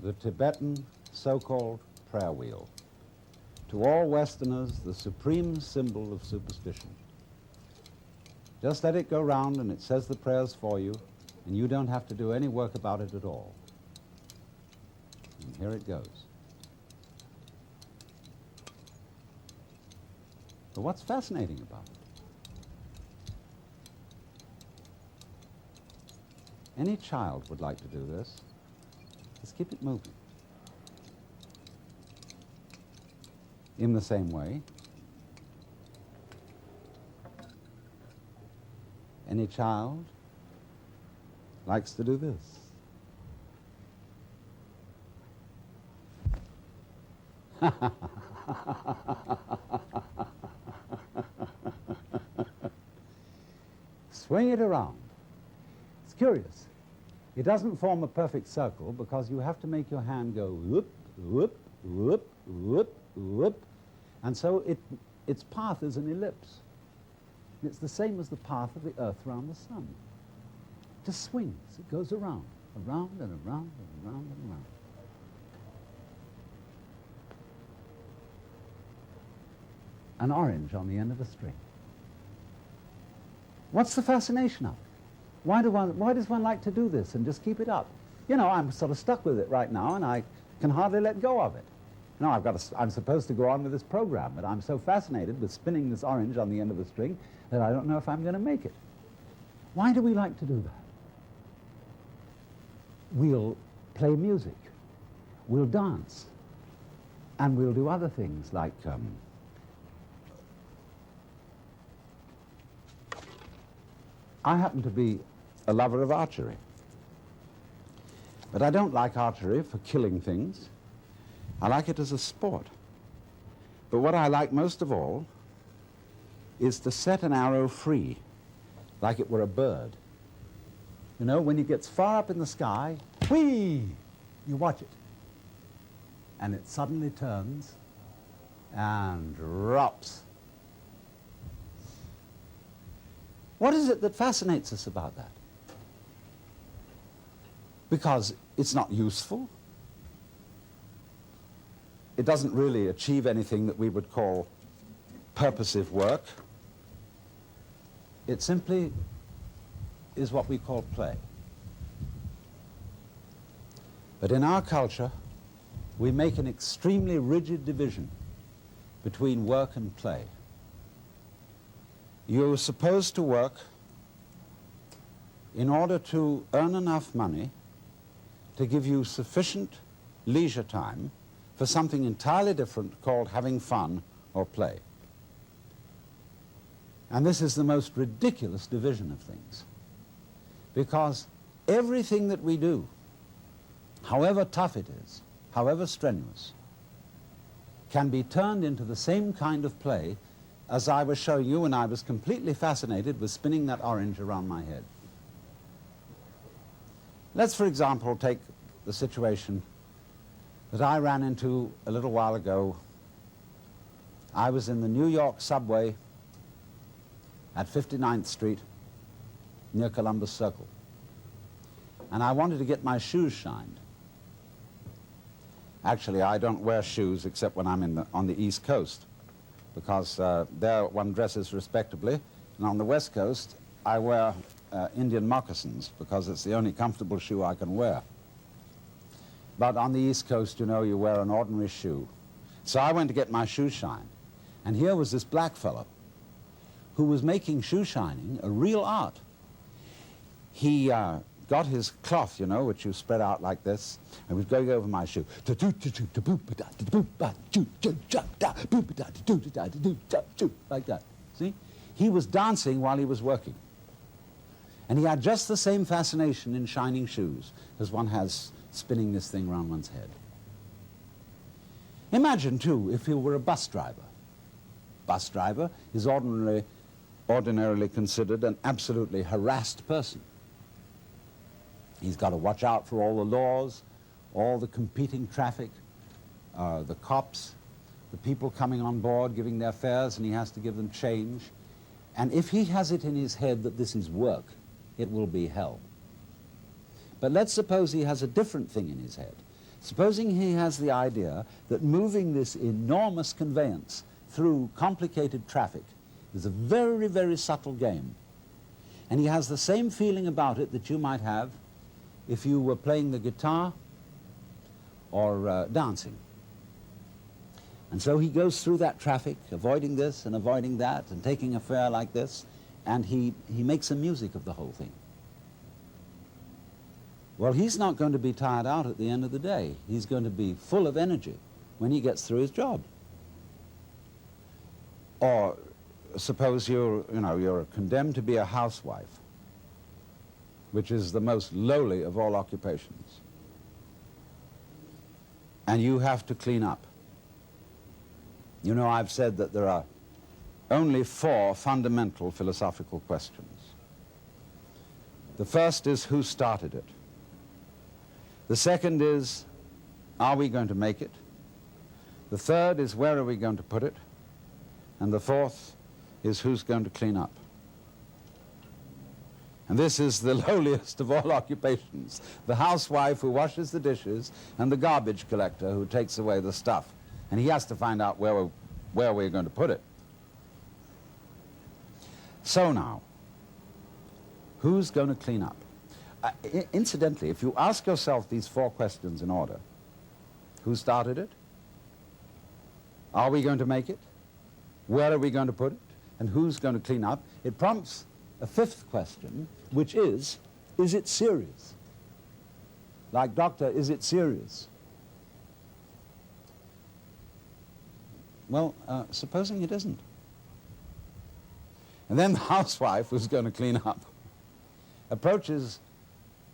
The Tibetan so-called prayer wheel. To all Westerners, the supreme symbol of superstition. Just let it go round and it says the prayers for you, and you don't have to do any work about it at all. And here it goes. But what's fascinating about it? Any child would like to do this. Just keep it moving. In the same way, any child likes to do this. Swing it around. It's curious. It doesn't form a perfect circle because you have to make your hand go whoop, whoop, whoop, whoop, whoop. And so its path is an ellipse. It's the same as the path of the Earth around the sun. It just swings. It goes around and around and around and around and around. An orange on the end of a string. What's the fascination of it? Why does one like to do this and just keep it up? You know, I'm sort of stuck with it right now, and I can hardly let go of it. You know, I'm supposed to go on with this program, but I'm so fascinated with spinning this orange on the end of a string that I don't know if I'm going to make it. Why do we like to do that? We'll play music, we'll dance, and we'll do other things like I happen to be a lover of archery. But I don't like archery for killing things. I like it as a sport. But what I like most of all is to set an arrow free, like it were a bird. You know, when it gets far up in the sky, whee! You watch it. And it suddenly turns and drops. What is it that fascinates us about that? Because it's not useful. It doesn't really achieve anything that we would call purposive work. It simply is what we call play. But in our culture, we make an extremely rigid division between work and play. You're supposed to work in order to earn enough money to give you sufficient leisure time for something entirely different called having fun or play. And this is the most ridiculous division of things, because everything that we do, however tough it is, however strenuous, can be turned into the same kind of play as I was showing you when I was completely fascinated with spinning that orange around my head. Let's, for example, take the situation that I ran into a little while ago. I was in the New York subway at 59th Street near Columbus Circle, and I wanted to get my shoes shined. Actually, I don't wear shoes except when I'm on the East Coast, because there one dresses respectably, and on the West Coast I wear Indian moccasins because it's the only comfortable shoe I can wear. But on the East Coast, you know, you wear an ordinary shoe. So I went to get my shoes shined, and here was this black fellow who was making shoe shining a real art. He got his cloth, you know, which you spread out like this, and was going over my shoe. Like that. See? He was dancing while he was working. And he had just the same fascination in shining shoes as one has spinning this thing round one's head. Imagine, too, if you were a bus driver. Bus driver is ordinarily considered an absolutely harassed person. He's got to watch out for all the laws, all the competing traffic, the cops, the people coming on board giving their fares, and he has to give them change. And if he has it in his head that this is work, it will be hell. But let's suppose he has a different thing in his head. Supposing he has the idea that moving this enormous conveyance through complicated traffic is a very, very subtle game. And he has the same feeling about it that you might have if you were playing the guitar or dancing. And so he goes through that traffic, avoiding this and avoiding that and taking a fare like this, and he makes some music of the whole thing. Well, he's not going to be tired out at the end of the day. He's going to be full of energy when he gets through his job. Or suppose you're condemned to be a housewife, which is the most lowly of all occupations, and you have to clean up. You know, I've said that there are only 4 fundamental philosophical questions. The first is, who started it? The second is, are we going to make it? The third is, where are we going to put it? And the fourth is, who's going to clean up? And this is the lowliest of all occupations. The housewife who washes the dishes and the garbage collector who takes away the stuff. And he has to find out where we're going to put it. So now, who's going to clean up? Incidentally, if you ask yourself these 4 questions in order, who started it? Are we going to make it? Where are we going to put it? And who's going to clean up? It prompts a 5th question, which is it serious? Like, doctor, is it serious? Well, supposing it isn't. And then the housewife who's going to clean up approaches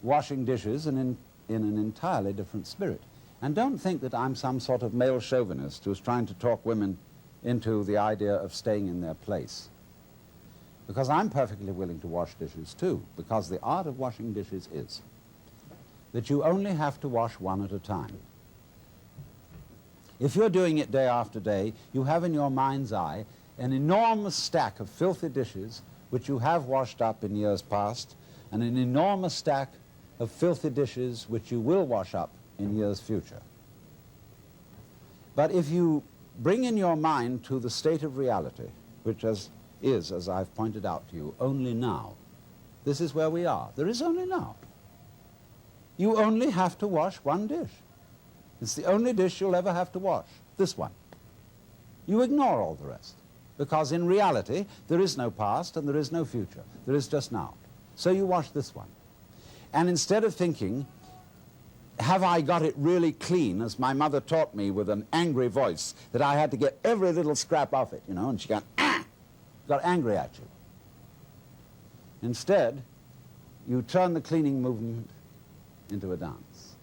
washing dishes in an entirely different spirit. And don't think that I'm some sort of male chauvinist who's trying to talk women into the idea of staying in their place. Because I'm perfectly willing to wash dishes too, because the art of washing dishes is that you only have to wash one at a time. If you're doing it day after day, you have in your mind's eye an enormous stack of filthy dishes which you have washed up in years past, and an enormous stack of filthy dishes which you will wash up in years future. But if you bring in your mind to the state of reality, which is, as I've pointed out to you, only now, this is where we are. There is only now. You only have to wash one dish. It's the only dish you'll ever have to wash, this one. You ignore all the rest, because in reality, there is no past and there is no future. There is just now. So you wash this one. And instead of thinking, have I got it really clean, as my mother taught me with an angry voice, that I had to get every little scrap off it, and she got angry at you. Instead, you turn the cleaning movement into a dance.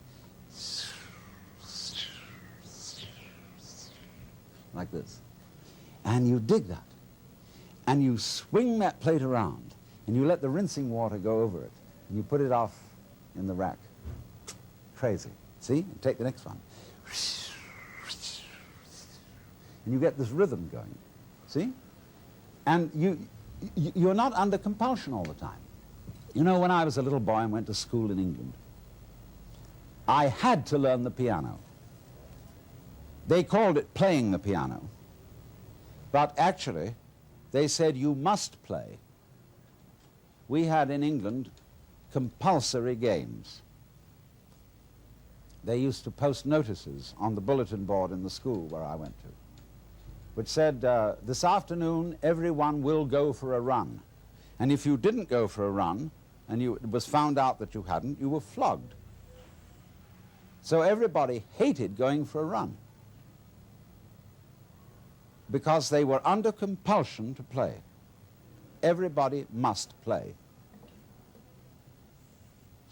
Like this. And you dig that. And you swing that plate around, and you let the rinsing water go over it, and you put it off in the rack. Crazy. See? Take the next one. And you get this rhythm going. See? And you're not under compulsion all the time. You know, when I was a little boy and went to school in England, I had to learn the piano. They called it playing the piano. But actually, they said you must play. We had in England compulsory games. They used to post notices on the bulletin board in the school where I went to, which said, this afternoon everyone will go for a run. And if you didn't go for a run, and it was found out that you hadn't, you were flogged. So everybody hated going for a run, because they were under compulsion to play. Everybody must play.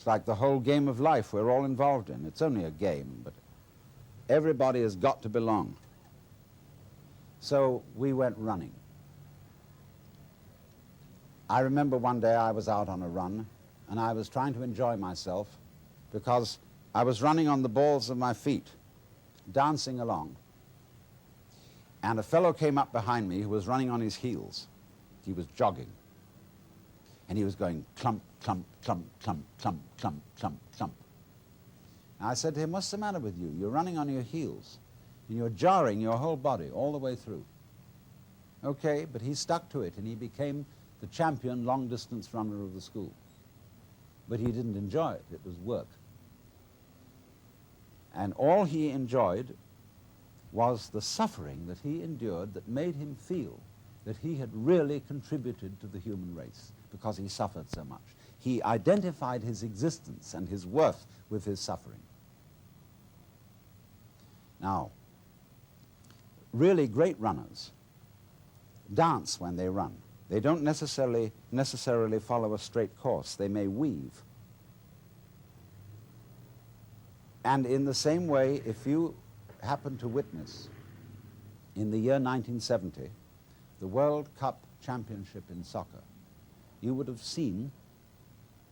like the whole game of life we're all involved in. It's only a game, but everybody has got to belong. So we went running. I remember one day I was out on a run, and I was trying to enjoy myself because I was running on the balls of my feet, dancing along. And a fellow came up behind me who was running on his heels. He was jogging. And he was going clump, clump, clump, clump, clump, clump, clump, clump. And I said to him, "What's the matter with you? You're running on your heels, and you're jarring your whole body all the way through." Okay, but he stuck to it, and he became the champion long-distance runner of the school. But he didn't enjoy it. It was work. And all he enjoyed was the suffering that he endured that made him feel that he had really contributed to the human race because he suffered so much. He identified his existence and his worth with his suffering. Now, really great runners dance when they run. They don't necessarily follow a straight course. They may weave. And in the same way, if you happen to witness in the year 1970 the World Cup Championship in soccer, you would have seen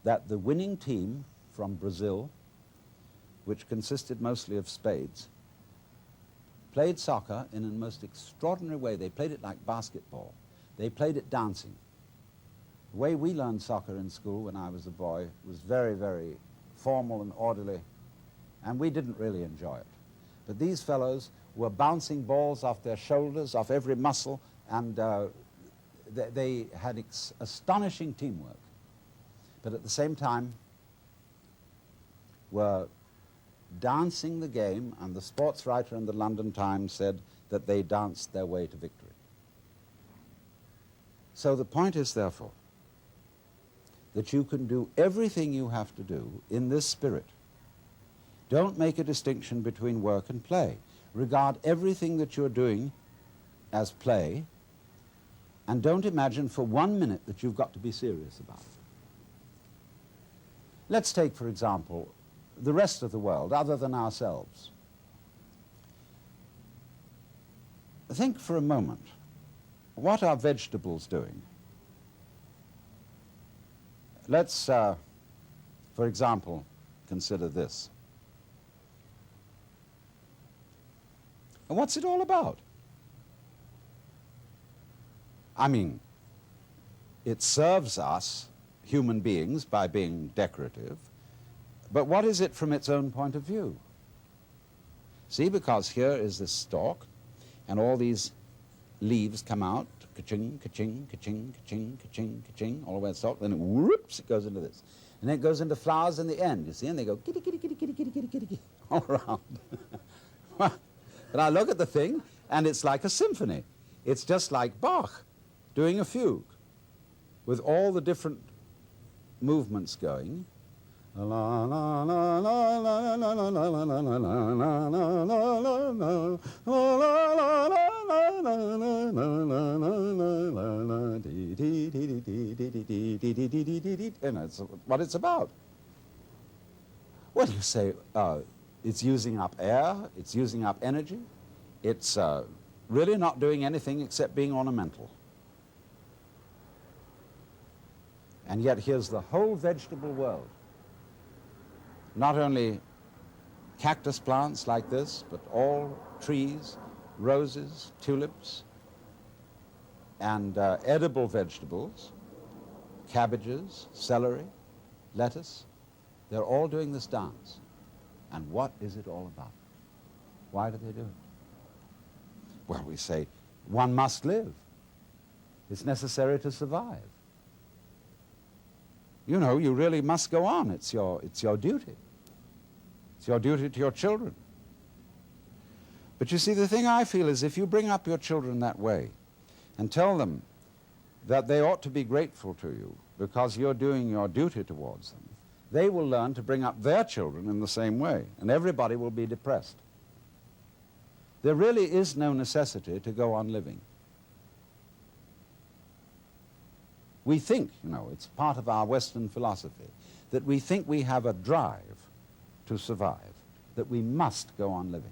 that the winning team from Brazil, which consisted mostly of spades, played soccer in a most extraordinary way. They played it like basketball. They played it dancing. The way we learned soccer in school when I was a boy was very, very formal and orderly, and we didn't really enjoy it. But these fellows were bouncing balls off their shoulders, off every muscle, and they had astonishing teamwork. But at the same time were dancing the game, and the sports writer in the London Times said that they danced their way to victory. So the point is, therefore, that you can do everything you have to do in this spirit. Don't make a distinction between work and play. Regard everything that you're doing as play, and don't imagine for 1 minute that you've got to be serious about it. Let's take, for example, the rest of the world, other than ourselves. Think for a moment, what are vegetables doing? Let's, for example, consider this. And what's it all about? I mean, it serves us, human beings, by being decorative, but what is it from its own point of view? See, because here is this stalk, and all these leaves come out, ka-ching, ka-ching, ka-ching, ka-ching, ka-ching, ka-ching, all the way to the stalk, then whoops, it goes into this. And then it goes into flowers in the end, you see, and they go kitty, kitty, kitty, kitty, kitty, kitty, kitty, kitty, all around. But I look at the thing, and it's like a symphony. It's just like Bach doing a fugue with all the different movements going. And that's what it's about. Well, you say, it's using up air, it's using up energy, it's really not doing anything except being ornamental. And yet here's the whole vegetable world. Not only cactus plants like this, but all trees, roses, tulips, and edible vegetables, cabbages, celery, lettuce. They're all doing this dance. And what is it all about? Why do they do it? Well, we say, one must live. It's necessary to survive. You know, you really must go on. It's your duty. It's your duty to your children. But you see, the thing I feel is if you bring up your children that way and tell them that they ought to be grateful to you because you're doing your duty towards them, they will learn to bring up their children in the same way, and everybody will be depressed. There really is no necessity to go on living. We think, you know, it's part of our Western philosophy, that we think we have a drive to survive, that we must go on living.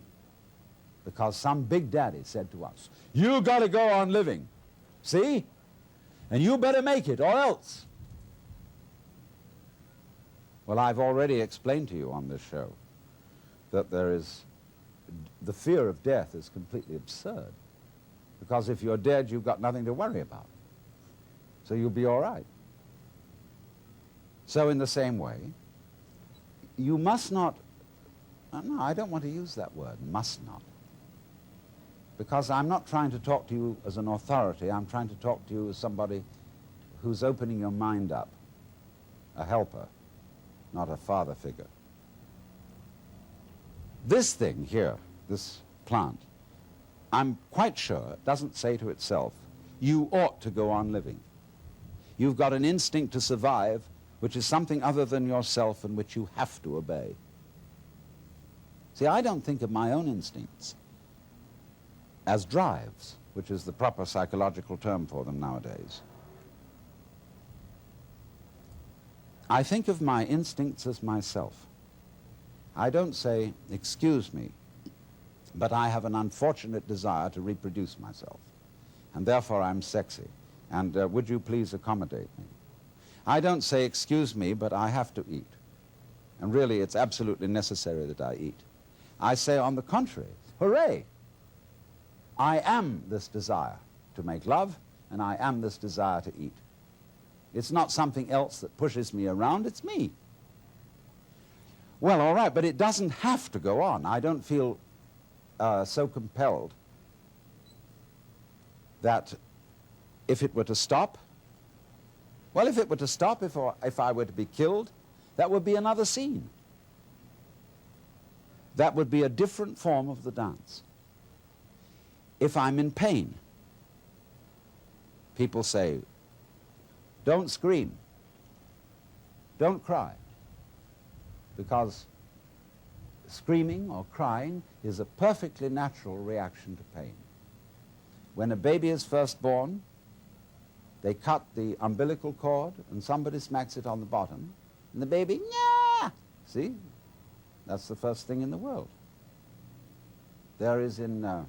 Because some big daddy said to us, you got to go on living, see? And you better make it or else. Well, I've already explained to you on this show that the fear of death is completely absurd. Because if you're dead, you've got nothing to worry about. So you'll be all right. So in the same way, you must not, no, I don't want to use that word, must not. Because I'm not trying to talk to you as an authority, I'm trying to talk to you as somebody who's opening your mind up, a helper, not a father figure. This thing here, this plant, I'm quite sure it doesn't say to itself, you ought to go on living. You've got an instinct to survive, which is something other than yourself and which you have to obey. See, I don't think of my own instincts as drives, which is the proper psychological term for them nowadays. I think of my instincts as myself. I don't say, excuse me, but I have an unfortunate desire to reproduce myself, and therefore I'm sexy, and would you please accommodate me? I don't say, excuse me, but I have to eat, and really it's absolutely necessary that I eat. I say, on the contrary, hooray! I am this desire to make love, and I am this desire to eat. It's not something else that pushes me around, it's me. Well, all right, but it doesn't have to go on. I don't feel so compelled that if it were to stop, well, if it were to stop, if I were to be killed, that would be another scene. That would be a different form of the dance. If I'm in pain, people say, don't scream, don't cry, because screaming or crying is a perfectly natural reaction to pain. When a baby is first born, they cut the umbilical cord and somebody smacks it on the bottom, and the baby, yeah! See? That's the first thing in the world. There is in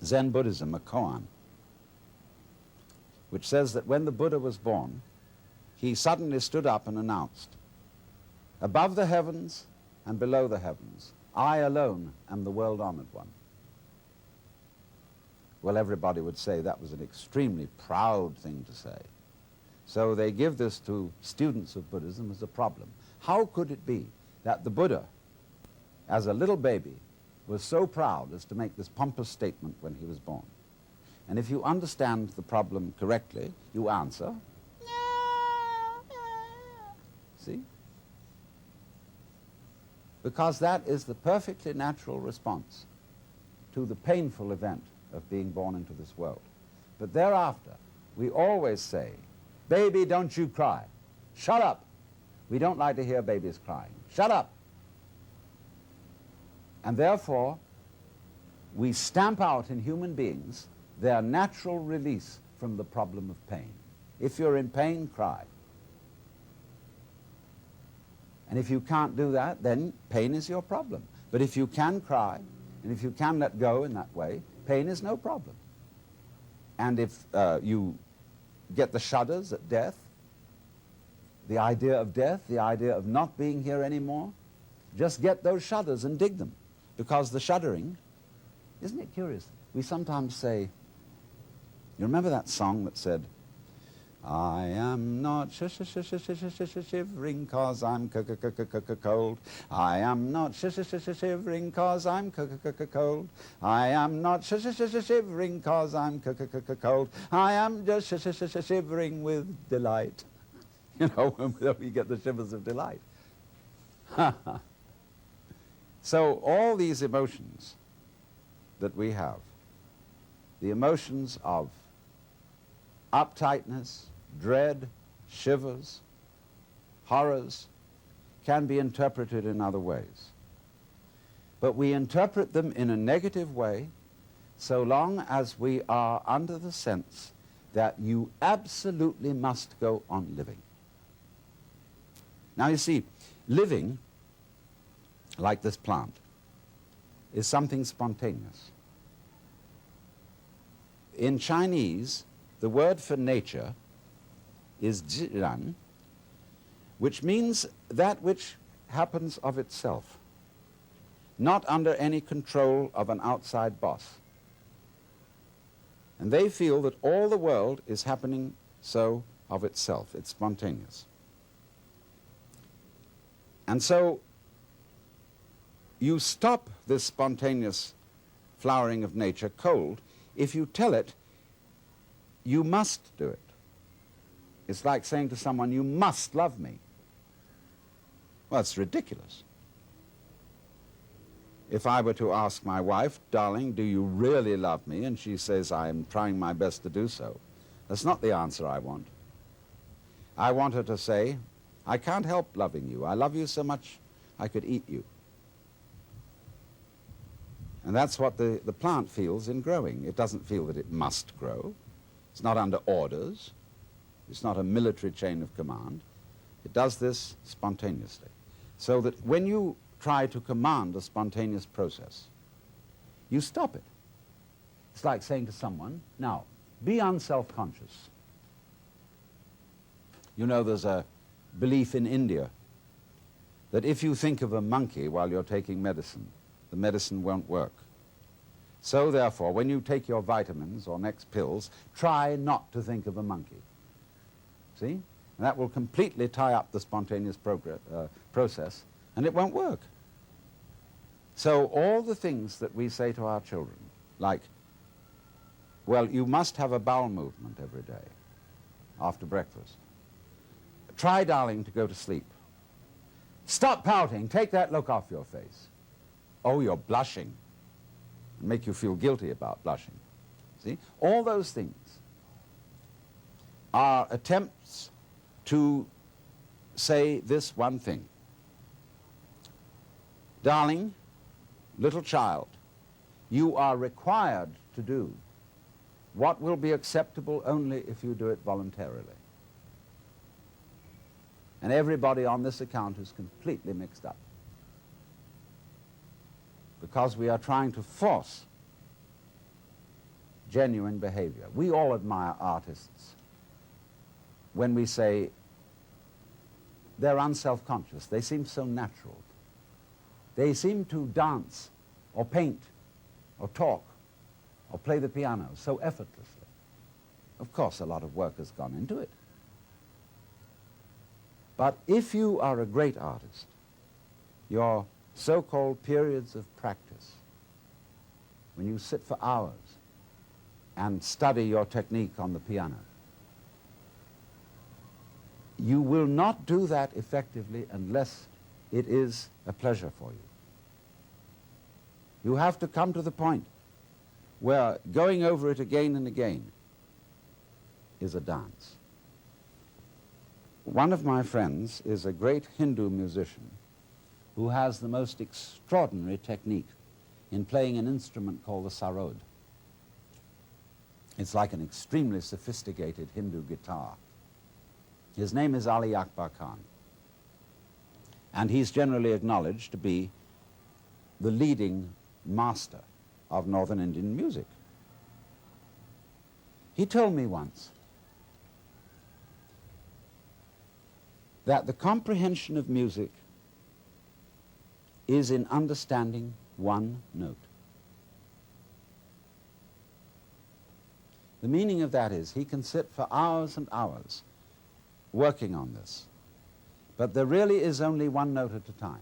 Zen Buddhism a koan which says that when the Buddha was born, he suddenly stood up and announced, above the heavens and below the heavens, I alone am the world-honored one. Well, everybody would say that was an extremely proud thing to say. So they give this to students of Buddhism as a problem. How could it be that the Buddha, as a little baby, was so proud as to make this pompous statement when he was born? And if you understand the problem correctly, you answer, see? Because that is the perfectly natural response to the painful event of being born into this world. But thereafter, we always say, baby, don't you cry. Shut up. We don't like to hear babies crying. Shut up. And therefore, we stamp out in human beings their natural release from the problem of pain. If you're in pain, cry. And if you can't do that, then pain is your problem. But if you can cry, and if you can let go in that way, pain is no problem. And if you get the shudders at death, the idea of death, the idea of not being here anymore, just get those shudders and dig them. Because the shuddering, isn't it curious? We sometimes say, you remember that song that said, I am not shivering cause I'm cold. I am not shivering cause I'm cold. I am not shivering cause I'm cold. I am just shivering with delight. You know, when we get the shivers of delight. So all these emotions that we have, the emotions of uptightness, dread, shivers, horrors, can be interpreted in other ways. But we interpret them in a negative way so long as we are under the sense that you absolutely must go on living. Now you see, living, like this plant, is something spontaneous. In Chinese, the word for nature is zhiran, which means that which happens of itself, not under any control of an outside boss. And they feel that all the world is happening so of itself. It's spontaneous. And so you stop this spontaneous flowering of nature cold if you tell it you must do it. It's like saying to someone, you must love me. Well, it's ridiculous. If I were to ask my wife, darling, do you really love me? And she says, I'm trying my best to do so. That's not the answer I want. I want her to say, I can't help loving you. I love you so much I could eat you. And that's what the plant feels in growing. It doesn't feel that it must grow. It's not under orders. It's not a military chain of command. It does this spontaneously. So that when you try to command a spontaneous process, you stop it. It's like saying to someone, now, be unself-conscious. You know, there's a belief in India that if you think of a monkey while you're taking medicine, the medicine won't work. So therefore, when you take your vitamins or next pills, try not to think of a monkey. See? And that will completely tie up the spontaneous process, and it won't work. So all the things that we say to our children, like, well, you must have a bowel movement every day after breakfast. Try, darling, to go to sleep. Stop pouting. Take that look off your face. Oh, you're blushing. Make you feel guilty about blushing. See? All those things are attempts to say this one thing. Darling, little child, you are required to do what will be acceptable only if you do it voluntarily. And everybody on this account is completely mixed up, because we are trying to force genuine behavior. We all admire artists when we say they're unself-conscious. They seem so natural. They seem to dance or paint or talk or play the piano so effortlessly. Of course, a lot of work has gone into it. But if you are a great artist, your so-called periods of practice, when you sit for hours and study your technique on the piano, you will not do that effectively unless it is a pleasure for you. You have to come to the point where going over it again and again is a dance. One of my friends is a great Hindu musician who has the most extraordinary technique in playing an instrument called the sarod. It's like an extremely sophisticated Hindu guitar. His name is Ali Akbar Khan, and he's generally acknowledged to be the leading master of Northern Indian music. He told me once that the comprehension of music is in understanding one note. The meaning of that is he can sit for hours and hours working on this, but there really is only one note at a time.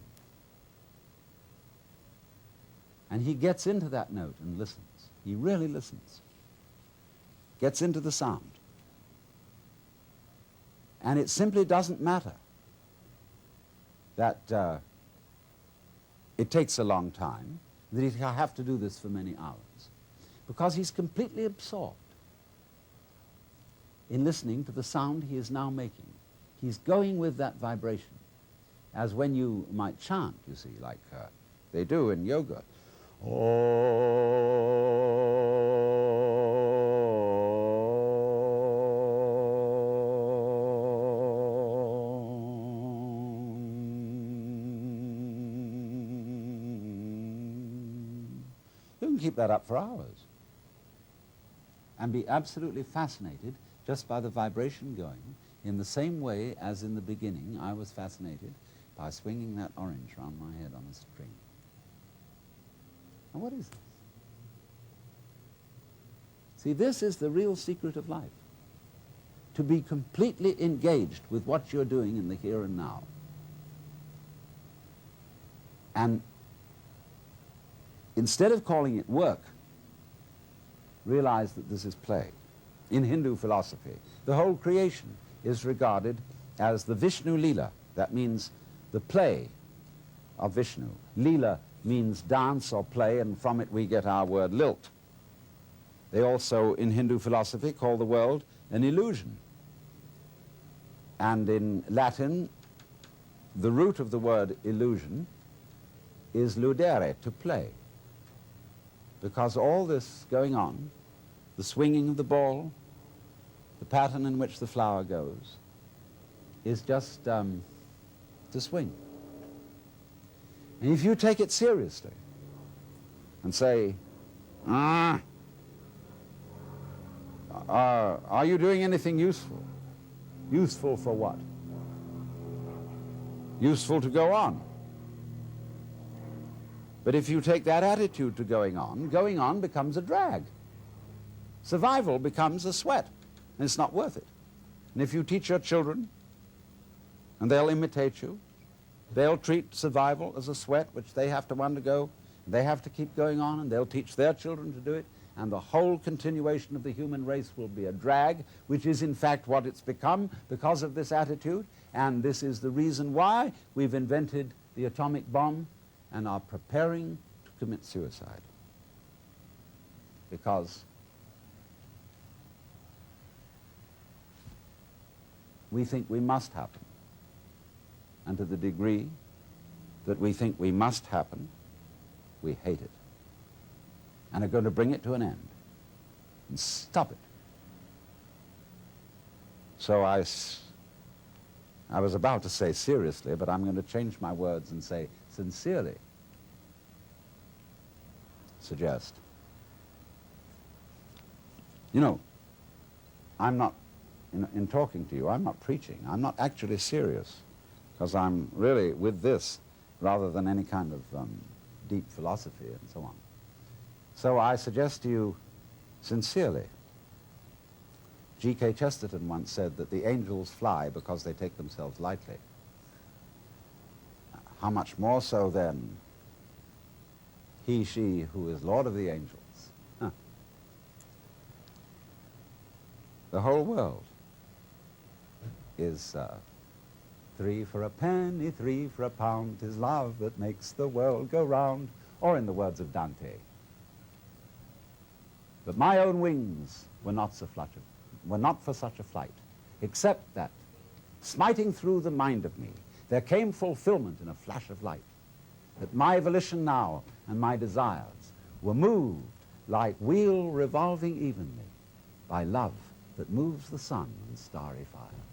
And he gets into that note and listens. He really listens. Gets into the sound. And it simply doesn't matter that it takes a long time, that he'll have to do this for many hours, because he's completely absorbed in listening to the sound he is now making. He's going with that vibration, as when you might chant, you see, like they do in yoga. can keep that up for hours and be absolutely fascinated just by the vibration going, in the same way as in the beginning I was fascinated by swinging that orange round my head on a string. Now what is this? See, this is the real secret of life. To be completely engaged with what you're doing in the here and now. And instead of calling it work, realize that this is play. In Hindu philosophy, the whole creation is regarded as the Vishnu Leela. That means the play of Vishnu. Leela means dance or play, and from it we get our word lilt. They also, in Hindu philosophy, call the world an illusion. And in Latin, the root of the word illusion is ludere, to play. Because all this going on, the swinging of the ball, the pattern in which the flower goes, is just to swing. And if you take it seriously and say, are you doing anything useful? Useful for what? Useful to go on. But if you take that attitude to going on becomes a drag. Survival becomes a sweat, and it's not worth it. And if you teach your children, and they'll imitate you, they'll treat survival as a sweat which they have to undergo, they have to keep going on, and they'll teach their children to do it, and the whole continuation of the human race will be a drag, which is in fact what it's become because of this attitude, and this is the reason why we've invented the atomic bomb and are preparing to commit suicide. Because we think we must happen. And to the degree that we think we must happen, we hate it. And are going to bring it to an end and stop it. So I was about to say seriously, but I'm going to change my words and say sincerely suggest. You know, I'm not, in talking to you, I'm not preaching. I'm not actually serious, because I'm really with this rather than any kind of deep philosophy and so on. So I suggest to you sincerely. G.K. Chesterton once said that the angels fly because they take themselves lightly. How much more so then he, she who is Lord of the angels? Huh. The whole world is 3 for a penny, 3 for a pound, 'tis love that makes the world go round, or in the words of Dante. But my own wings were not for such a flight, except that, smiting through the mind of me, there came fulfillment in a flash of light, that my volition now and my desires were moved like wheel revolving evenly by love that moves the sun and starry fire.